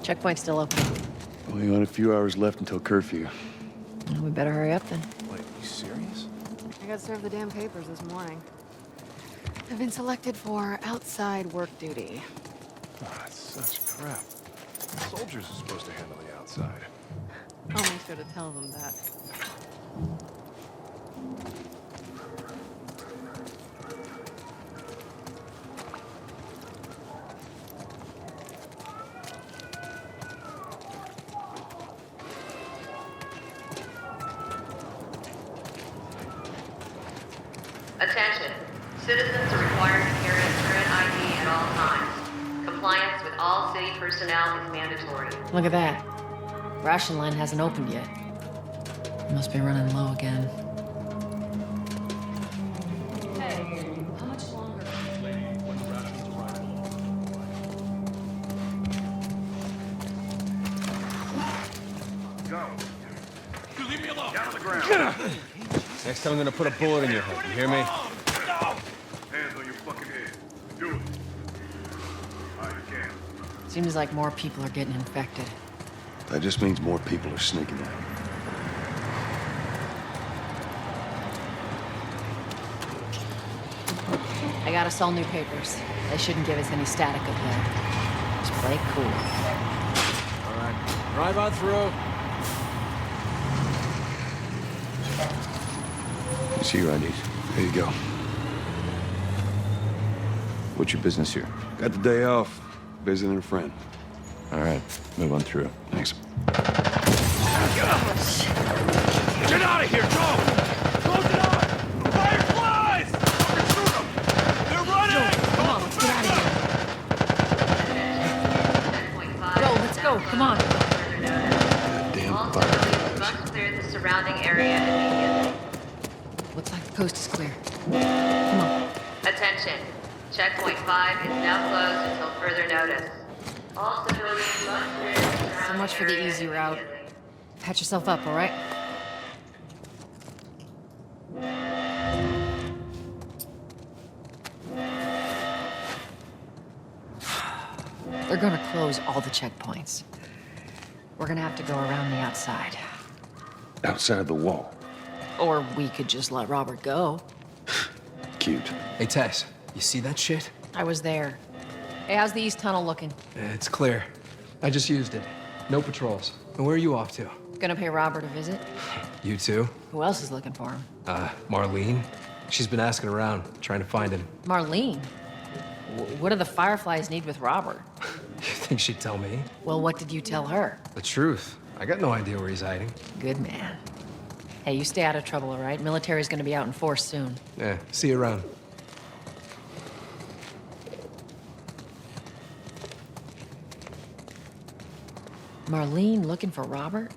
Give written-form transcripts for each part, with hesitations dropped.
Checkpoint's still open. Only got a few hours left until curfew. Well, we better hurry up then. Wait, you serious? I got served the damn papers this morning. I've been selected for outside work duty. Oh, that's such crap. Soldiers are supposed to handle the outside. I'll make sure to tell them that. Attention. Citizens are required to carry a current ID at all times. Compliance with all city personnel is mandatory. Look at that. Ration line hasn't opened yet. Must be running low again. Hey, how much longer? Go. You leave me alone. Down on the ground. Next time I'm gonna put a bullet in your head. You hear me? Hands on your fucking head. Do it. All right, you can. Seems like more people are getting infected. That just means more people are sneaking out. I got us all new papers. They shouldn't give us any static up there. Just play it cool. All right. Drive on through. See your IDs. There you go. What's your business here? Got the day off. Visiting a friend. All right, move on through. Thanks. Get out of here, Joe! Close it up! Fireflies! Shoot them! They're running! Come on, let's get out of here. Yo, let's go, come on. Damn All fire. civilians must clear the surrounding area immediately. Looks like the coast is clear. Come on. Attention. Checkpoint 5 is now closed until further notice. All civilians must clear the surrounding So much for the area easy route. immediately. Patch yourself up, all right? They're gonna close all the checkpoints. We're gonna have to go around the outside. Outside the wall. Or we could just let Robert go. Cute. Hey, Tess, you see that shit? I was there. Hey, how's the east tunnel looking? It's clear. I just used it. No patrols. And where are you off to? Gonna pay Robert a visit? You too? Who else is looking for him? Marlene. She's been asking around, trying to find him. Marlene? What do the Fireflies need with Robert? You think she'd tell me? Well, what did you tell her? The truth. I got no idea where he's hiding. Good man. Hey, you stay out of trouble, all right? Military's gonna be out in force soon. Yeah, see you around. Marlene looking for Robert?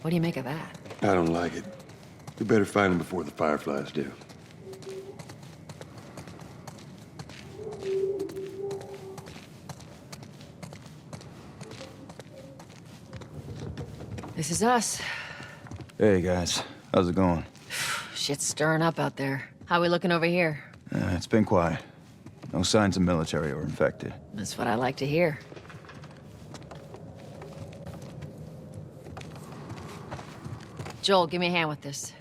What do you make of that? I don't like it. We better find him before the Fireflies do. This is us. Hey guys, how's it going? Shit's stirring up out there. How we looking over here? It's been quiet. No signs of military or infected. That's what I like to hear. Joel, give me a hand with this.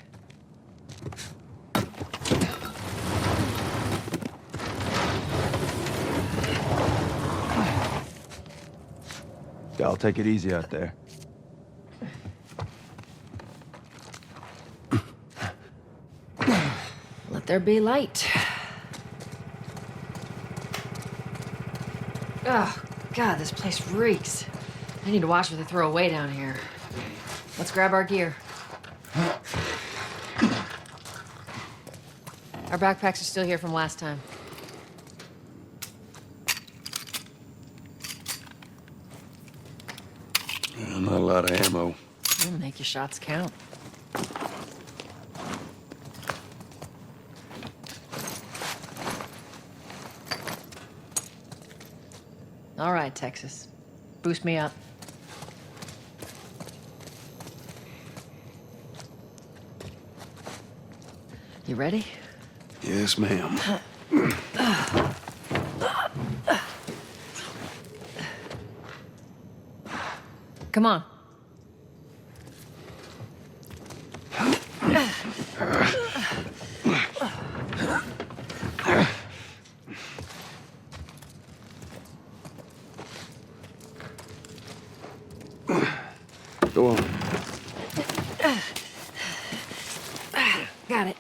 I'll take it easy out there. Let there be light. Oh, God, this place reeks. I need to watch what they throw away down here. Let's grab our gear. Our backpacks are still here from last time. Not a lot of ammo. We'll make your shots count. All right, Texas. Boost me up. You ready? Yes, ma'am. come on. Go on. Got it.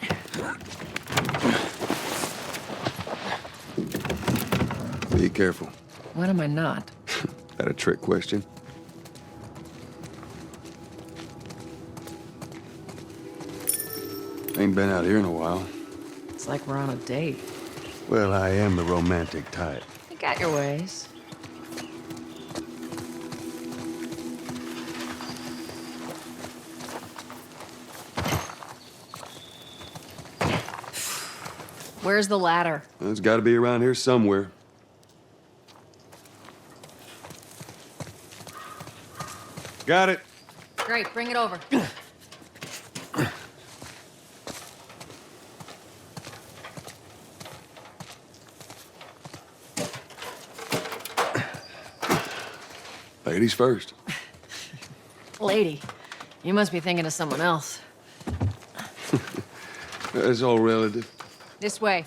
Be careful. When am I not? That a trick question? Ain't been out here in a while. It's like we're on a date. Well, I am the romantic type. You got your ways. Where's the ladder? Well, it's got to be around here somewhere. Got it. Great, bring it over. Ladies first. Lady, you must be thinking of someone else. It's all relative. This way.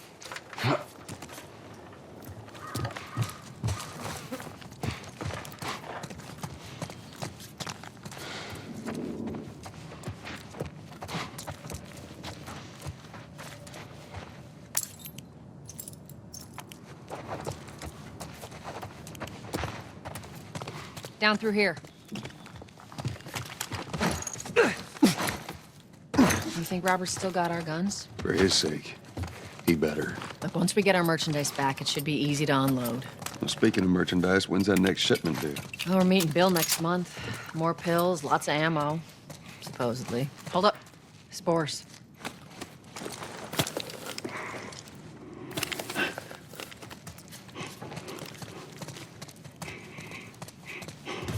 Down through here. You think Robert's still got our guns? For his sake, he better. Look, once we get our merchandise back, it should be easy to unload. Well, speaking of merchandise, when's that next shipment due? Oh, we're meeting Bill next month. More pills, lots of ammo. Supposedly. Hold up. Spores.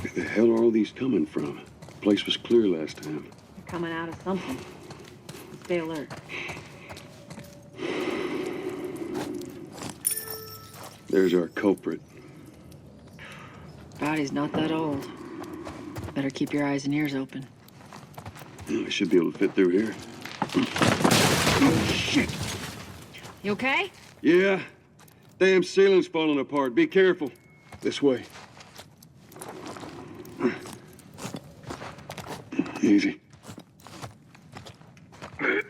Where the hell are all these coming from? The place was clear last time. You're coming out of something. Stay alert. There's our culprit. Body's not that old. Better keep your eyes and ears open. I should be able to fit through here. Oh, shit! You okay? Yeah. Damn ceiling's falling apart. Be careful. This way. Easy.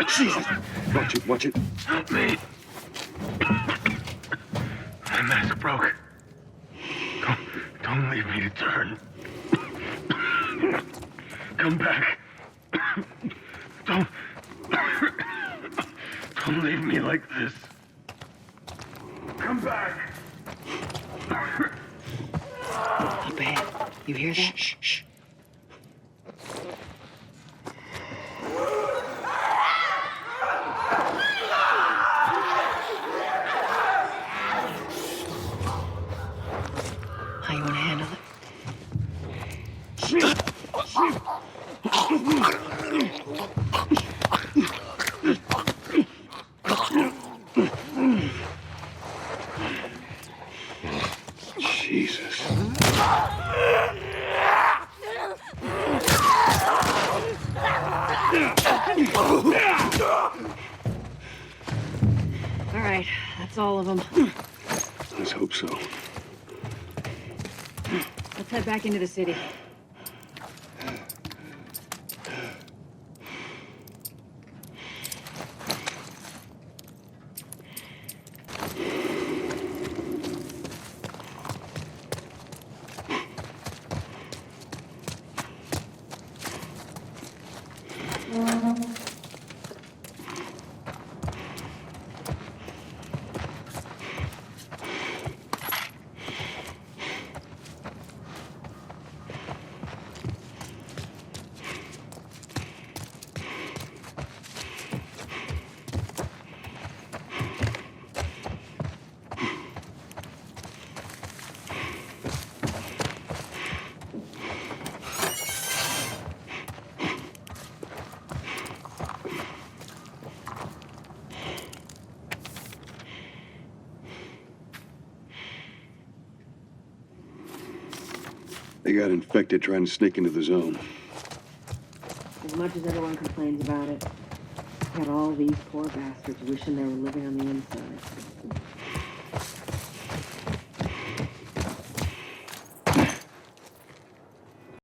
Jesus! Watch it, watch it. Help me. My mask broke. Don't leave me to turn. Come back. Don't leave me like this. Come back. Not bad. You hear that? Shh, shh. How you want to handle it? Jesus. All right, that's all of them. Let's hope so. Let's head back into the city. They got infected trying to sneak into the zone. As much as everyone complains about it, got all these poor bastards wishing they were living on the inside.